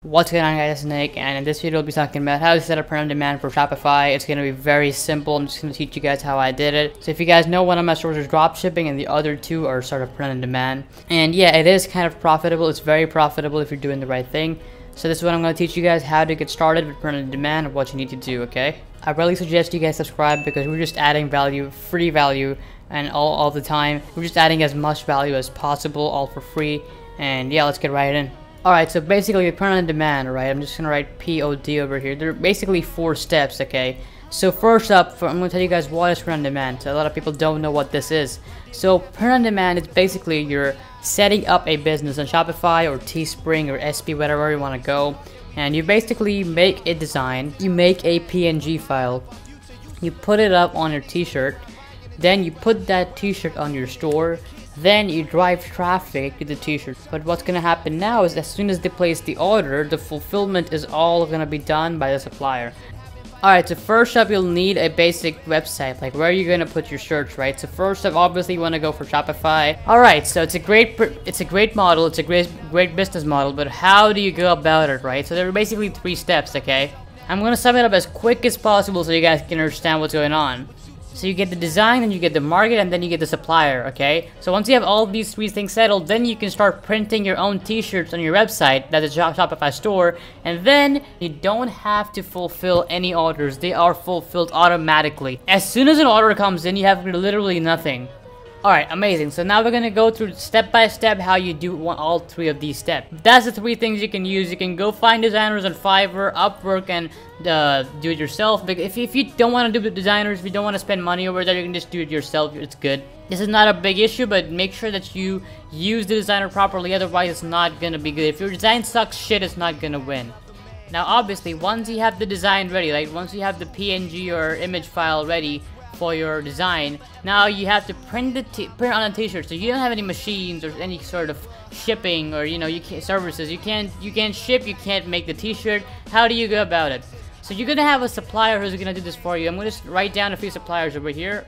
What's going on, guys? It's Nick, and in this video we'll be talking about how to set up print-on-demand for Shopify. It's going to be very simple. I'm just going to teach you guys how I did it. So if you guys know, one of my stores is drop shipping and the other two are sort of print-on-demand. And yeah, it is kind of profitable. It's very profitable if you're doing the right thing. So this is what I'm going to teach you guys, how to get started with print-on-demand and what you need to do, okay? I really suggest you guys subscribe because we're just adding value, free value, and all the time. We're just adding as much value as possible, all for free. And yeah, let's get right in. Alright, so basically print on demand, right? I'm just gonna write POD over here. There are basically 4 steps, okay? So first up, I'm gonna tell you guys what is print on demand. So a lot of people don't know what this is. So print on demand is basically you're setting up a business on Shopify or Teespring or SP, whatever you wanna go. And you basically make a design, you make a PNG file, you put it up on your t-shirt, then you put that t-shirt on your store, then you drive traffic to the t-shirt. But what's gonna happen now is as soon as they place the order, the fulfillment is all gonna be done by the supplier. Alright, so first up you'll need a basic website, like where you're gonna put your shirts, right? So first up, obviously you wanna go for Shopify. Alright, so it's a great model, it's a great business model, but how do you go about it, right? So there are basically 3 steps, okay? I'm gonna sum it up as quick as possible so you guys can understand what's going on. So you get the design, and you get the market, and then you get the supplier, okay? So once you have all these 3 things settled, then you can start printing your own t-shirts on your website, that is Shopify store, and then you don't have to fulfill any orders. They are fulfilled automatically. As soon as an order comes in, you have literally nothing. Alright, amazing. So now we're gonna go through step by step how you do all 3 of these steps. That's the 3 things you can use. You can go find designers on Fiverr, Upwork, and do it yourself. But if you don't want to do the designers, if you don't want to spend money over there, you can just do it yourself. It's good. This is not a big issue, but make sure that you use the designer properly. Otherwise, it's not gonna be good. If your design sucks shit, it's not gonna win. Now, obviously, once you have the design ready, like once you have the PNG or image file ready for your design, now you have to print on a t-shirt. So you don't have any machines or any sort of shipping or services. You can't ship, you can't make the t-shirt. How do you go about it? So you're gonna have a supplier who's gonna do this for you. I'm gonna just write down a few suppliers over here.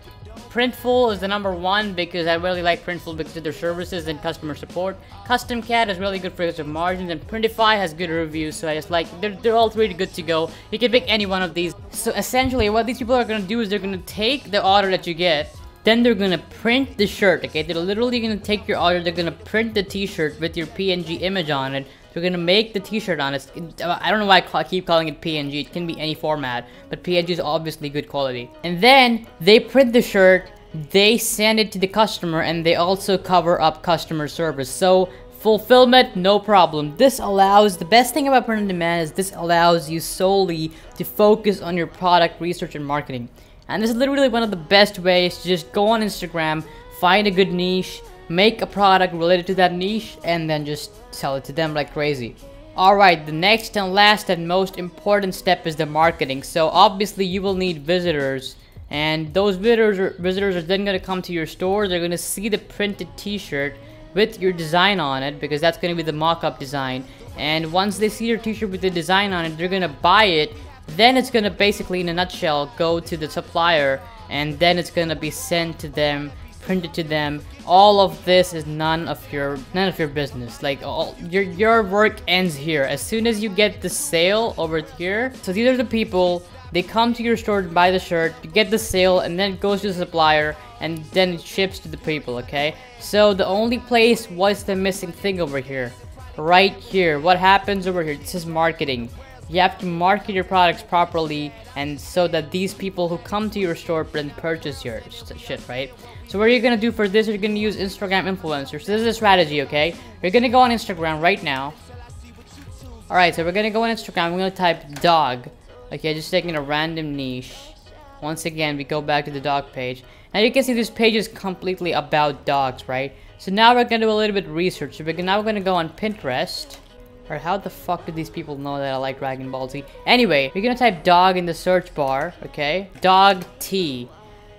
Printful is the #1 because I really like Printful because of their services and customer support. Custom Cat is really good for its margins, and Printify has good reviews, so I just like, they're all 3 good to go. You can pick any one of these. So essentially what these people are going to do is they're going to take the order that you get, then they're going to print the shirt, okay? They're literally going to take your order, they're going to print the t-shirt with your PNG image on it. They're going to make the t-shirt on it. I don't know why I keep calling it PNG. It can be any format, but PNG is obviously good quality. And then they print the shirt, they send it to the customer, and they also cover up customer service. So fulfillment, no problem. This allows, the best thing about print on demand is this allows you solely to focus on your product research and marketing. And this is literally one of the best ways to just go on Instagram, find a good niche, make a product related to that niche, and then just sell it to them like crazy. Alright, the next and last and most important step is the marketing. So obviously you will need visitors, and those visitors are then going to come to your store. They're going to see the printed t-shirt with your design on it, because that's going to be the mock-up design. And once they see your t-shirt with the design on it, they're going to buy it. Then it's going to basically, in a nutshell, go to the supplier, and then it's going to be sent to them, printed to them. All of this is none of your business. Like, your work ends here as soon as you get the sale over here. So these are the people, they come to your store to buy the shirt, to get the sale, and then it goes to the supplier, and then it ships to the people, okay? So the only place, what's the missing thing over here? Right here. What happens over here? This is marketing. You have to market your products properly, and so that these people who come to your store and purchase your shit, right? So what you're gonna do for this, you're gonna use Instagram influencers. So this is a strategy, okay? You're gonna go on Instagram right now. Alright, so we're gonna go on Instagram. We're gonna type dog. Okay, just taking a random niche. Once again, we go back to the dog page. Now you can see this page is completely about dogs, right? So now we're gonna do a little bit of research. So now we're gonna go on Pinterest. Or how the fuck do these people know that I like Dragon Ball Z? Anyway, we're gonna type dog in the search bar, okay? Dog tea.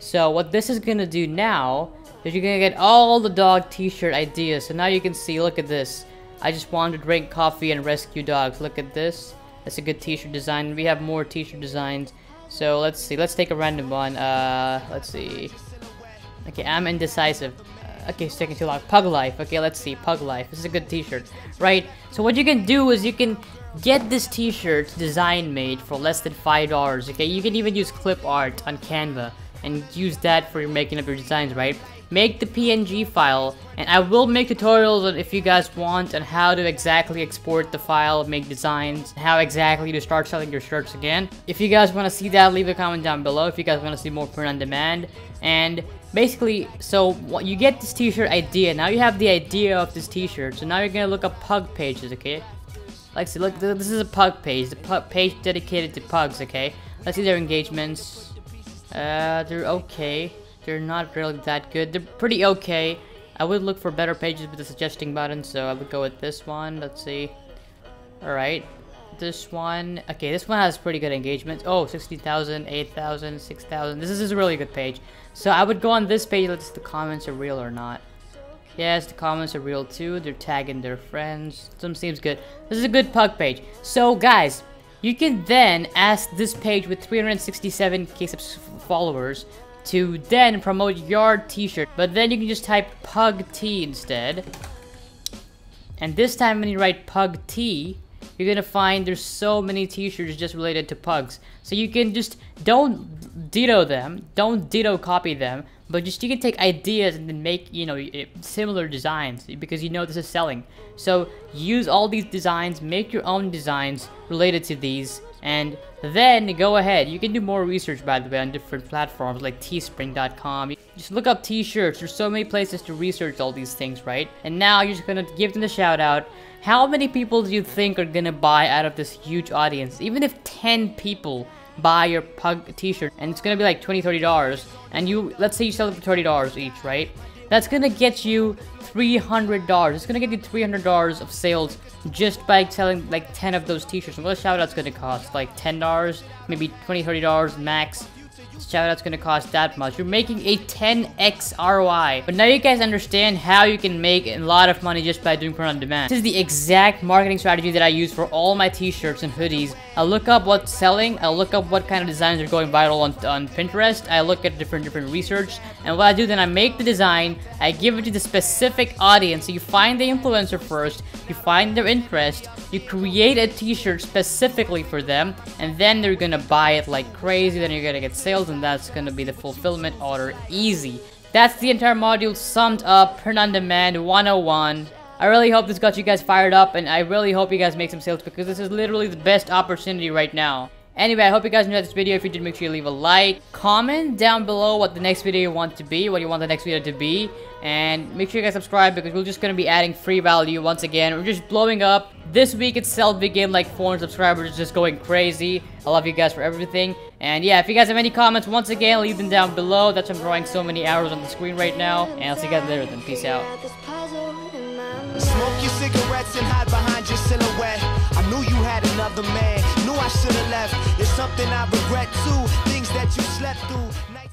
So what this is gonna do now is you're gonna get all the dog t-shirt ideas. So now you can see, look at this. I just want to drink coffee and rescue dogs. Look at this. That's a good t-shirt design. We have more t-shirt designs. So let's see. Let's take a random one. Let's see. Okay, I'm indecisive. Okay, it's taking too long. Pug Life. Okay, let's see. Pug Life. This is a good t-shirt, right? So what you can do is you can get this t-shirt design made for less than $5, okay? You can even use clip art on Canva and use that for making up your designs, right? Make the PNG file, and I will make tutorials on if you guys want on how to exactly export the file, make designs, how exactly to start selling your shirts again. If you guys want to see that, leave a comment down below if you guys want to see more print on demand. And basically, so you get this t-shirt idea. Now you have the idea of this t-shirt, so now you're gonna look up pug pages, okay? Like, see, look, this is a pug page, the page dedicated to pugs, okay? Let's see their engagements. They're okay. They're not really that good. They're pretty okay. I would look for better pages with the suggesting button, so I would go with this one. Let's see. Alright. This one. Okay, this one has pretty good engagement. Oh, 60,000, 8,000, 6,000. This is a really good page. So I would go on this page, let's see if the comments are real or not. Yes, the comments are real too. They're tagging their friends. Some seems good. This is a good pug page. So guys, you can then ask this page with 367k followers to then promote your t-shirt, but then you can just type pug t instead, and this time when you write pug t, you're gonna find there's so many t-shirts just related to pugs, so you can just don't ditto them, don't ditto copy them, but just you can take ideas and then make, you know, similar designs, because you know this is selling. So use all these designs, make your own designs related to these, and then go ahead. You can do more research, by the way, on different platforms like teespring.com. Just look up t-shirts. There's so many places to research all these things, right? And now you're just gonna give them the shout out. How many people do you think are gonna buy out of this huge audience? Even if 10 people buy your pug t-shirt, and it's gonna be like $20-$30, and you, let's say you sell it for $30 each, right? That's gonna get you $300. It's gonna get you $300 of sales just by selling like 10 of those t-shirts. And what a shout out's gonna cost? Like $10, maybe $20-$30 max. Shout out's gonna cost that much. You're making a 10x ROI. But now you guys understand how you can make a lot of money just by doing print on demand. This is the exact marketing strategy that I use for all my t-shirts and hoodies. I look up what's selling. I look up what kind of designs are going viral on Pinterest. I look at different research. And what I do then, I make the design. I give it to the specific audience. So you find the influencer first. You find their interest. You create a t-shirt specifically for them. And then they're gonna buy it like crazy. Then you're gonna get sales. And that's gonna be the fulfillment order. Easy. That's the entire module summed up. Print on demand 101. I really hope this got you guys fired up, and I really hope you guys make some sales, because this is literally the best opportunity right now. Anyway, I hope you guys enjoyed this video. If you did, make sure you leave a like. Comment down below what the next video you want to be, what you want the next video to be. And make sure you guys subscribe, because we're just going to be adding free value once again. We're just blowing up. This week itself became like 400 subscribers. It's just going crazy. I love you guys for everything. And yeah, if you guys have any comments, once again, leave them down below. That's why I'm drawing so many arrows on the screen right now. And I'll see you guys later then. Peace out. Smoke your cigarettes and hide behind your silhouette. I knew you had another man, knew I should've left. It's something I regret too, things that you slept through.